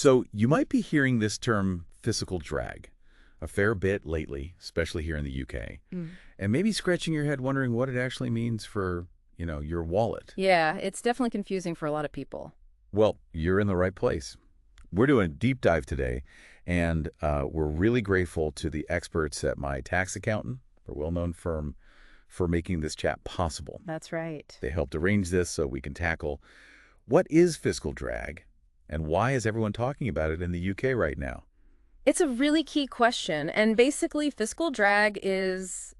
So you might be hearing this term fiscal drag a fair bit lately, especially here in the UK, Mm. and maybe scratching your head wondering what it actually means for, your wallet. Yeah, it's definitely confusing for a lot of people. Well, you're in the right place. We're doing a deep dive today, and we're really grateful to the experts at my tax accountant, a well-known firm, for making this chat possible. That's right. They helped arrange this so we can tackle what is fiscal drag and why is everyone talking about it in the UK right now? It's a really key question. And basically, fiscal drag is,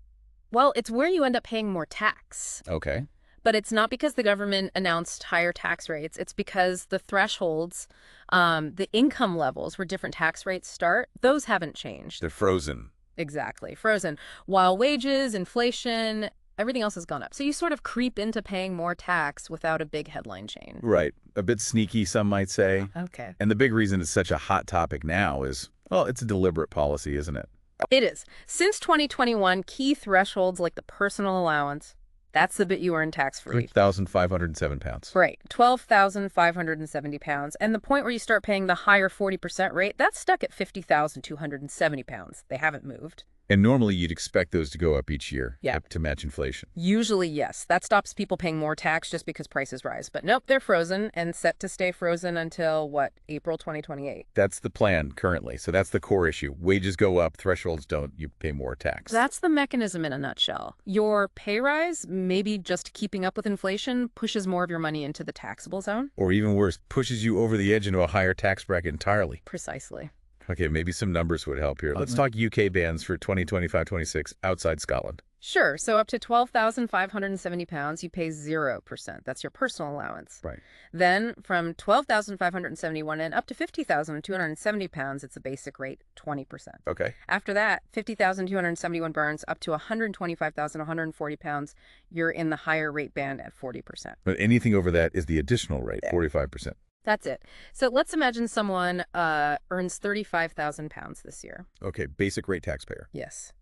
well, it's where you end up paying more tax. Okay. But it's not because the government announced higher tax rates. It's because the thresholds, the income levels where different tax rates start, those haven't changed. They're frozen. Exactly, frozen. While wages, inflation, everything else has gone up. So you sort of creep into paying more tax without a big headline change. Right. A bit sneaky, some might say. Okay. And the big reason it's such a hot topic now is, well, it's a deliberate policy, isn't it? It is. Since 2021, key thresholds like the personal allowance, that's the bit you earn tax-free. £3,507. Right, 12,570 pounds. And the point where you start paying the higher 40% rate, that's stuck at 50,270 pounds. They haven't moved. And normally you'd expect those to go up each year Yeah. to match inflation. Usually, yes. That stops people paying more tax just because prices rise. But nope, they're frozen and set to stay frozen until, what, April 2028. That's the plan currently. So that's the core issue. Wages go up, thresholds don't, you pay more tax. That's the mechanism in a nutshell. Your pay rise, maybe just keeping up with inflation, pushes more of your money into the taxable zone. Or even worse, pushes you over the edge into a higher tax bracket entirely. Precisely. Okay, maybe some numbers would help here. Let's talk UK bands for 2025-26 outside Scotland. Sure. So up to 12,570 pounds, you pay 0%. That's your personal allowance. Right. Then from 12,571 and up to 50,270 pounds, it's a basic rate, 20%. Okay. After that, 50,271 burns up to 125,140 pounds, you're in the higher rate band at 40%. But anything over that is the additional rate, 45%. That's it. So let's imagine someone earns 35,000 pounds this year. Okay, basic rate taxpayer. Yes.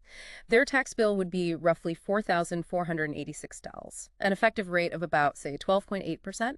Their tax bill would be roughly $4,486, an effective rate of about, say, 12.8%.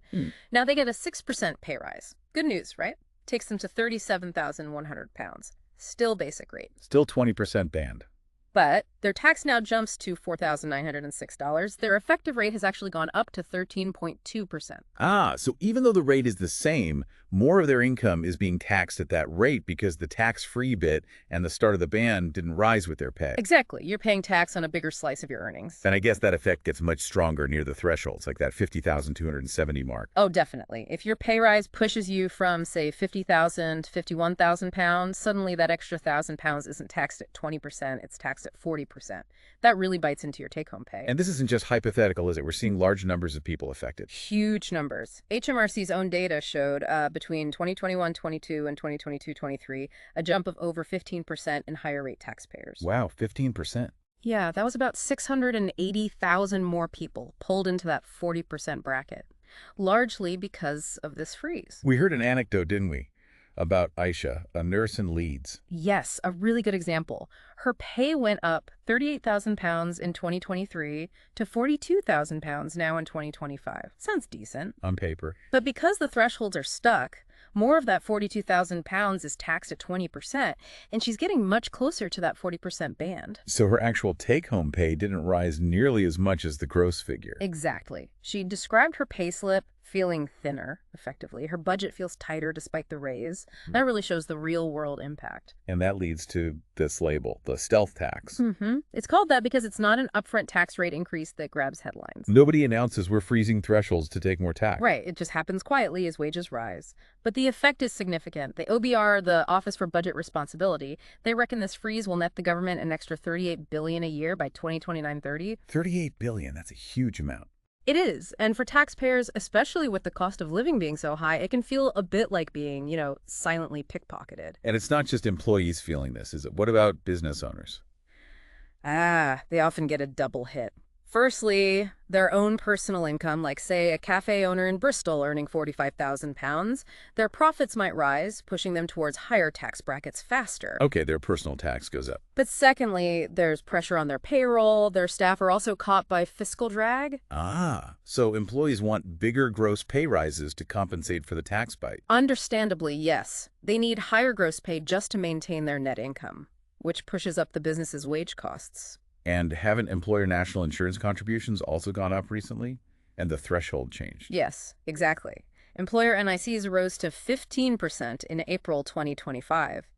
Now they get a 6% pay rise. Good news, right? Takes them to 37,100 pounds. Still basic rate. Still 20% band. But their tax now jumps to $4,906. Their effective rate has actually gone up to 13.2%. Ah, so even though the rate is the same, more of their income is being taxed at that rate because the tax-free bit and the start of the band didn't rise with their pay. Exactly. You're paying tax on a bigger slice of your earnings. And I guess that effect gets much stronger near the thresholds, like that 50,270 mark. Oh, definitely. If your pay rise pushes you from, say, 50,000 to 51,000 pounds, suddenly that extra 1,000 pounds isn't taxed at 20%, it's taxed at 40%. That really bites into your take-home pay. And this isn't just hypothetical, is it? We're seeing large numbers of people affected. Huge numbers. HMRC's own data showed between 2021-22 and 2022-23, a jump of over 15% in higher rate taxpayers. Wow, 15%. Yeah, that was about 680,000 more people pulled into that 40% bracket, largely because of this freeze. We heard an anecdote, didn't we, about Aisha, a nurse in Leeds. Yes, a really good example. Her pay went up 38,000 pounds in 2023 to 42,000 pounds now in 2025. Sounds decent. On paper. But because the thresholds are stuck, more of that 42,000 pounds is taxed at 20%, and she's getting much closer to that 40% band. So her actual take-home pay didn't rise nearly as much as the gross figure. Exactly. She described her payslip feeling thinner, effectively. Her budget feels tighter despite the raise. That really shows the real-world impact. And that leads to this label, the stealth tax. It's called that because it's not an upfront tax rate increase that grabs headlines. Nobody announces we're freezing thresholds to take more tax. Right. It just happens quietly as wages rise. But the effect is significant. The OBR, the Office for Budget Responsibility, they reckon this freeze will net the government an extra $38 billion a year by 2029-30. $38 billion, that's a huge amount. It is. And for taxpayers, especially with the cost of living being so high, it can feel a bit like being, silently pickpocketed. And it's not just employees feeling this, is it? What about business owners? They often get a double hit. Firstly, their own personal income, like say a cafe owner in Bristol earning £45,000, their profits might rise, pushing them towards higher tax brackets faster. Okay, their personal tax goes up. But secondly, there's pressure on their payroll. Their staff are also caught by fiscal drag. Ah, so employees want bigger gross pay rises to compensate for the tax bite. Understandably, yes. They need higher gross pay just to maintain their net income, which pushes up the business's wage costs. And haven't employer national insurance contributions also gone up recently? And the threshold changed. Yes, exactly. Employer NICs rose to 15% in April 2025.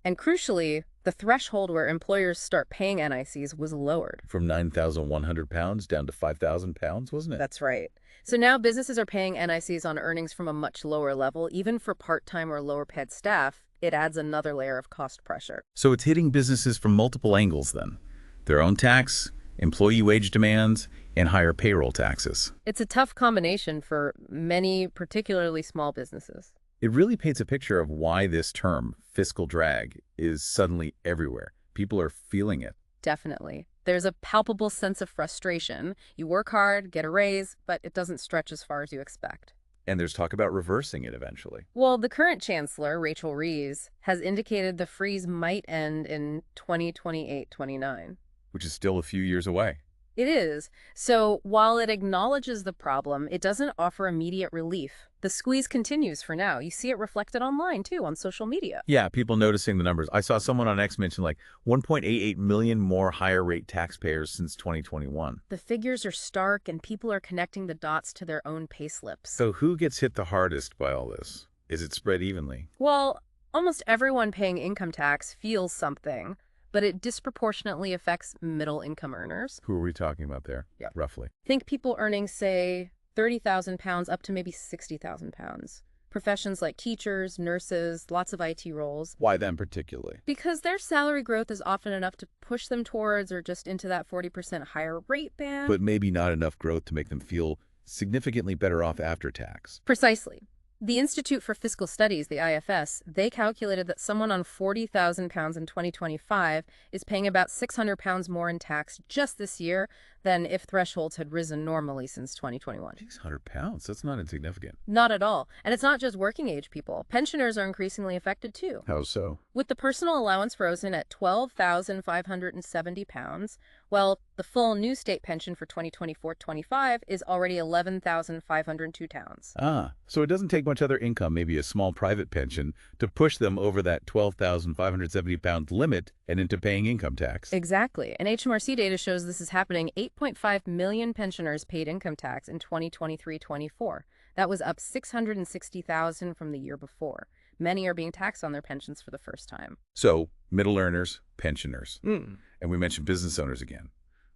And crucially, the threshold where employers start paying NICs was lowered. From 9,100 pounds down to 5,000 pounds, wasn't it? That's right. So now businesses are paying NICs on earnings from a much lower level. Even for part-time or lower-paid staff, it adds another layer of cost pressure. So it's hitting businesses from multiple angles then. Their own tax, employee wage demands, and higher payroll taxes. It's a tough combination for many, particularly small businesses. It really paints a picture of why this term, fiscal drag, is suddenly everywhere. People are feeling it. Definitely. There's a palpable sense of frustration. You work hard, get a raise, but it doesn't stretch as far as you expect. And there's talk about reversing it eventually. Well, the current chancellor, Rachel Reeves, has indicated the freeze might end in 2028-29. Which is still a few years away. It is. So while it acknowledges the problem, it doesn't offer immediate relief. The squeeze continues for now. You see it reflected online, too, on social media. Yeah, people noticing the numbers. I saw someone on X mention like 1.88 million more higher rate taxpayers since 2021. The figures are stark, and people are connecting the dots to their own payslips. So who gets hit the hardest by all this? Is it spread evenly? Well, almost everyone paying income tax feels something, but it disproportionately affects middle-income earners. Who are we talking about there? Yeah. Roughly. Think people earning, say, £30,000 up to maybe £60,000. Professions like teachers, nurses, lots of IT roles. Why them particularly? Because their salary growth is often enough to push them towards or just into that 40% higher rate band. But maybe not enough growth to make them feel significantly better off after tax. Precisely. The Institute for Fiscal Studies, the IFS, they calculated that someone on £40,000 in 2025 is paying about £600 more in tax just this year than if thresholds had risen normally since 2021. £600? That's not insignificant. Not at all. And it's not just working age people. Pensioners are increasingly affected too. How so? With the personal allowance frozen at £12,570, well, the full new state pension for 2024-25 is already £11,502. Ah, so it doesn't take much other income, maybe a small private pension, to push them over that £12,570 limit and into paying income tax. Exactly. And HMRC data shows this is happening. 8.5 million pensioners paid income tax in 2023-24. That was up 660,000 from the year before. Many are being taxed on their pensions for the first time. So, middle earners, pensioners. And we mentioned business owners again,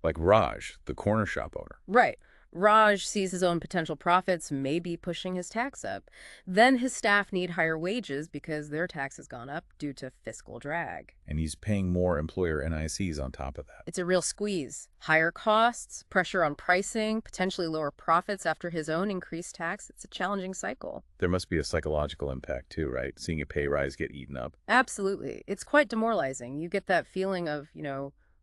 like Raj, the corner shop owner. Right. Raj sees his own potential profits maybe pushing his tax up. Then his staff need higher wages because their tax has gone up due to fiscal drag. And he's paying more employer NICs on top of that. It's a real squeeze. Higher costs, pressure on pricing, potentially lower profits after his own increased tax. It's a challenging cycle. There must be a psychological impact too, right? Seeing a pay rise get eaten up. Absolutely. It's quite demoralizing. You get that feeling of,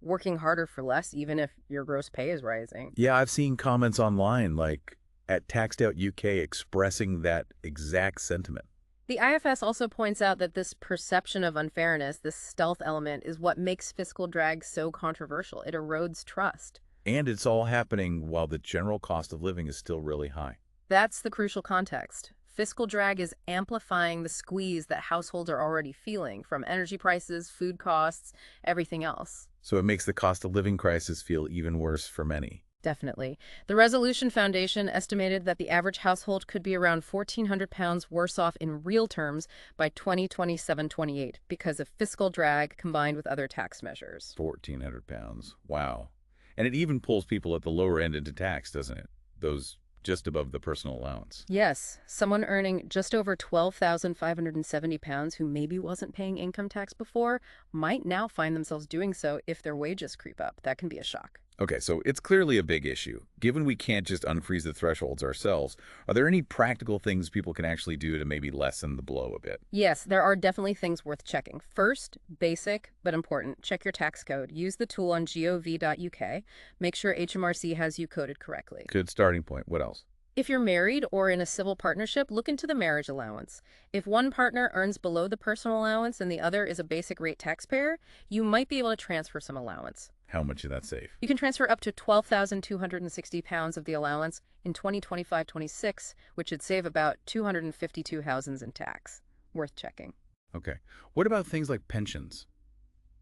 working harder for less, even if your gross pay is rising. Yeah, I've seen comments online like at Taxed Out UK expressing that exact sentiment. The IFS also points out that this perception of unfairness, this stealth element, is what makes fiscal drag so controversial. It erodes trust. And it's all happening while the general cost of living is still really high. That's the crucial context. Fiscal drag is amplifying the squeeze that households are already feeling from energy prices, food costs, everything else. So it makes the cost of living crisis feel even worse for many. Definitely. The Resolution Foundation estimated that the average household could be around £1,400 worse off in real terms by 2027-28 because of fiscal drag combined with other tax measures. £1,400. Wow. And it even pulls people at the lower end into tax, doesn't it? Those just above the personal allowance. Yes, someone earning just over £12,570 who maybe wasn't paying income tax before might now find themselves doing so if their wages creep up. That can be a shock. Okay, so it's clearly a big issue. Given we can't just unfreeze the thresholds ourselves, are there any practical things people can actually do to maybe lessen the blow a bit? Yes, there are definitely things worth checking. First, basic but important, check your tax code. Use the tool on gov.uk. Make sure HMRC has you coded correctly. Good starting point. What else? If you're married or in a civil partnership, look into the marriage allowance. If one partner earns below the personal allowance and the other is a basic rate taxpayer, you might be able to transfer some allowance. How much is that safe? You can transfer up to £12,260 of the allowance in 2025-26, which would save about $252,000 in tax. Worth checking. Okay. What about things like pensions?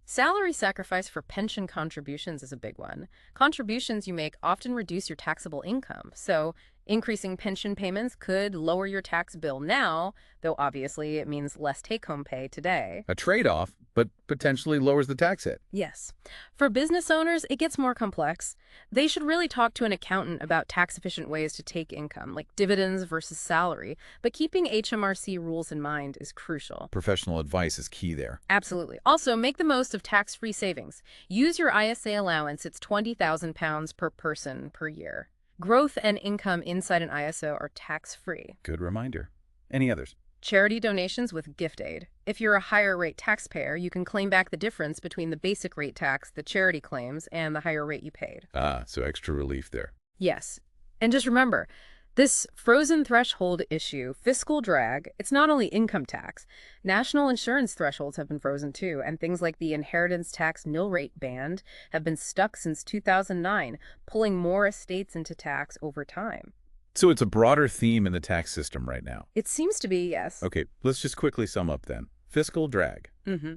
Salary sacrifice for pension contributions is a big one. Contributions you make often reduce your taxable income, so increasing pension payments could lower your tax bill now, though obviously it means less take-home pay today. A trade-off, but potentially lowers the tax hit. Yes. For business owners, it gets more complex. They should really talk to an accountant about tax-efficient ways to take income, like dividends versus salary, but keeping HMRC rules in mind is crucial. Professional advice is key there. Absolutely. Also, make the most of tax-free savings. Use your ISA allowance. It's £20,000 per person per year. Growth and income inside an ISO are tax-free. Good reminder. Any others? Charity donations with gift aid. If you're a higher rate taxpayer, you can claim back the difference between the basic rate tax the charity claims and the higher rate you paid. Ah, so extra relief there. Yes. And just remember, this frozen threshold issue, fiscal drag, it's not only income tax. National insurance thresholds have been frozen too, and things like the inheritance tax nil rate band have been stuck since 2009, pulling more estates into tax over time. So it's a broader theme in the tax system right now. It seems to be, yes. Okay, let's just quickly sum up then. Fiscal drag. Mm-hmm.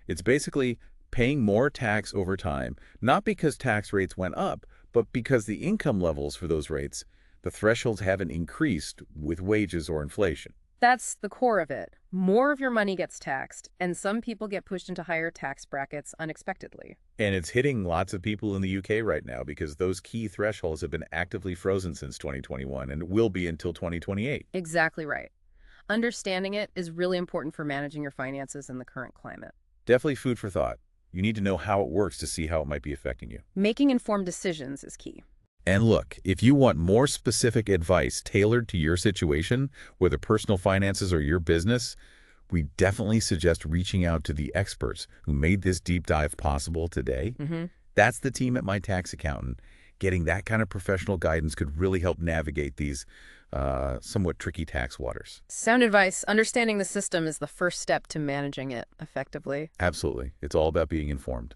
It's basically paying more tax over time, not because tax rates went up, but because the income levels for those rates, the thresholds haven't increased with wages or inflation. That's the core of it. More of your money gets taxed, and some people get pushed into higher tax brackets unexpectedly. And it's hitting lots of people in the UK right now because those key thresholds have been actively frozen since 2021 and will be until 2028. Exactly right. Understanding it is really important for managing your finances in the current climate. Definitely food for thought. You need to know how it works to see how it might be affecting you. Making informed decisions is key. And look, if you want more specific advice tailored to your situation, whether personal finances or your business, we definitely suggest reaching out to the experts who made this deep dive possible today. That's the team at My Tax Accountant. Getting that kind of professional guidance could really help navigate these somewhat tricky tax waters. Sound advice. Understanding the system is the first step to managing it effectively. Absolutely. It's all about being informed.